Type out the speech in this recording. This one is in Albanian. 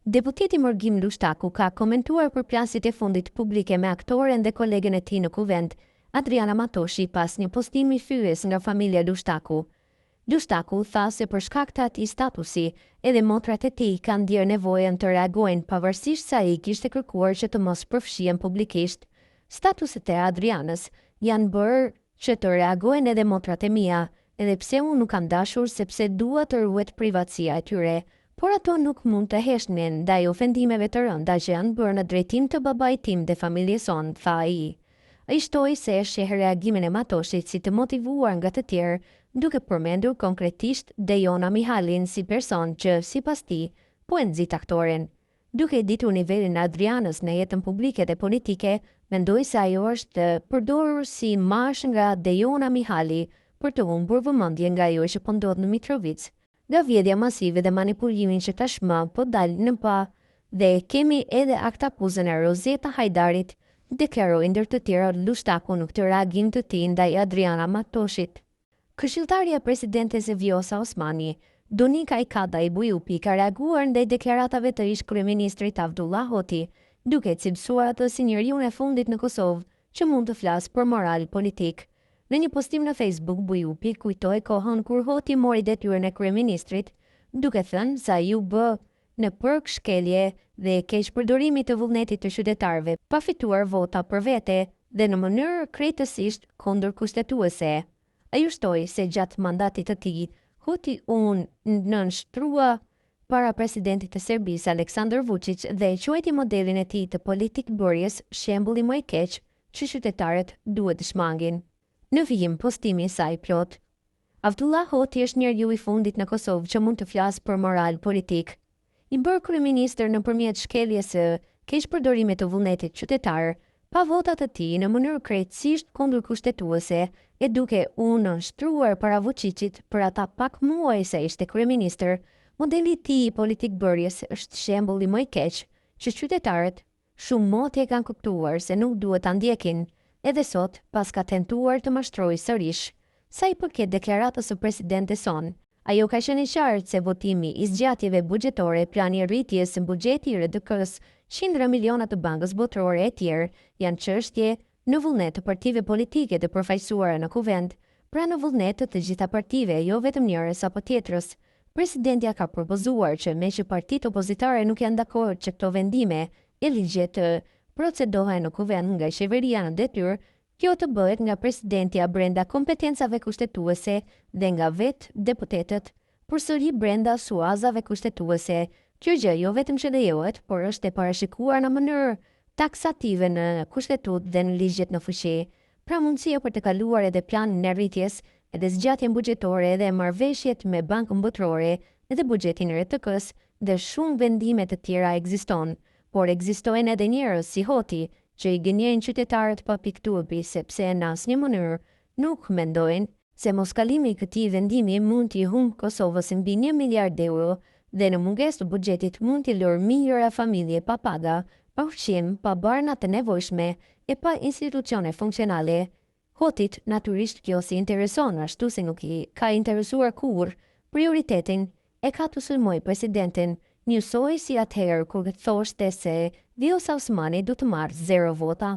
Deputeti Morgim Lushtaku ka komentuar për plasjet e fundit publike me aktoren dhe kolegen e tij në kuvend, Adriana Matoshi, pas një postimi fyes nga familja Lushtaku. Lushtaku tha se për shkak të atij statusi, edhe motrat e tij kanë ndjer nevojën të reagojnë pavarësisht se ai kishte kërkuar që të mos përfshihen publikisht. Statuset e Adrianës janë bërë që të reagojnë edhe motrat e mia, edhe pse unë nuk kam dashur sepse dua të ruhet privatësia e tyre, por ato nuk mund të heshnin ndaj ofendimeve të rënda që janë bërë në drejtim të babait tim dhe familjes sonë, tha ai. Ai shtoi se e sheh reagimin e Matoshit si të motivuar nga të tjerë, duke përmendur konkretisht Dejona Mihalin si person që, sipas tij, po e nxit aktoren. Duke e ditur nivelin e Adrianës në jetën publike dhe politike, mendoi se ajo është përdorur si marsh nga Dejona Mihali për të humbur vëmendjen nga ajo që po ndodh në Mitrovic, nga vjedhja masive dhe manipulimin që tashmë po dalë në pa, dhe kemi edhe aktakuzën e Rozeta Hajdarit, deklaroi ndër të tjera Lushtaku në këtë reagim të tij ndaj Adriana Matoshit. Këshilltarja e presidentes e Vjosa Osmani, Donika Ikada i Bujupi, ka reaguar ndaj deklaratave të ish kryeministrit Avdullah Hoti, duke cilësuar atë si njeriun e fundit në Kosovë që mund të flasë për moral politik. Në një postim në Facebook, Bujupi kujtoi kohën kur Hoti mori detyrën e kryeministrit, duke thënë se ai u bë në përshkelje dhe keqpërdorimit të vullnetit të qytetarëve, pa fituar vota për vete dhe në mënyrë krejtësisht kundër kushtetuese. Ai ushtoi se gjatë mandatit të tij, Hoti u nënshtrua para presidentit të Serbisë Aleksandar Vučić dhe e quajti modelin e tij të politikbërjes shembulli më i keq që qytetarët duhet të shmangin. Në vijim postimi i saj plot, Avdullah Hoti është njeriu i fundit në Kosovë që mund të flasë për moral politik. I bërë kryeministër nëpërmjet shkeljes së keqpërdorimit të vullnetit qytetar, pa votat të tij në mënyrë krejtësisht kundër kushtetuese, e duke u nënshtruar para Vučićit për ata pak muaj se ishte kryeministër, modeli i tij i politikbërjes është shembulli më i keq që qytetarët shumë motë e kanë kuptuar se nuk duhet ta ndjekin. Edhe sot, pas ka tentuar të mashtrojë sërish, sa i përket deklaratës së presidentes sonë, ajo ka qenë i qartë se votimi i zgjatjeve buxhetore, plani i rritjes së buxhetit i RDK-s, 100 miliona të bankës botërore e tjerë, janë çështje në vullnet të partive politike të përfaqësuara në kuvend, pra në vullnet të gjitha partive, jo vetëm njërës apo tjetrës. Presidentja ka propozuar që me që partitë opozitare nuk janë dakord që këto vendime e ligjet të procedohen në kuvend nga qeveria në detyrë, kjo të bëhet nga presidentja brenda kompetencave kushtetuese dhe nga vetë deputetët, përsëri brenda suazave kushtetuese. Kjo gjë jo vetëm që lejohet, por është e parashikuar në mënyrë taksative në kushtetut dhe në ligjet në fuqi. Pra mundësia për të kaluar edhe planin e rritjes, edhe zgjatjen buxhetore dhe marrëveshjet me Bankën Botërore edhe buxhetin e RTK-s dhe shumë vendime të tjera ekziston. Por ekzistojnë edhe njerëz si Hoti, që i gënjejnë qytetarët pa pikturpi sepse në asnjë mënyrë nuk mendojnë se moskalimi i këtij vendimi mund t'i humbë Kosovës mbi 1 miliard euro dhe në mungesë të buxhetit mund t'i lërë mijëra familje pa paga, pa ushqim, pa barna të nevojshme e pa institucione funksionale. Hotit natyrisht kjo si intereson, ashtu se nuk i ka interesuar kur, prioritetin e ka të sulmoj presidentin. Njësoj si atëherë kur thoshte se Vjosa Osmani du të marrë 0 vota.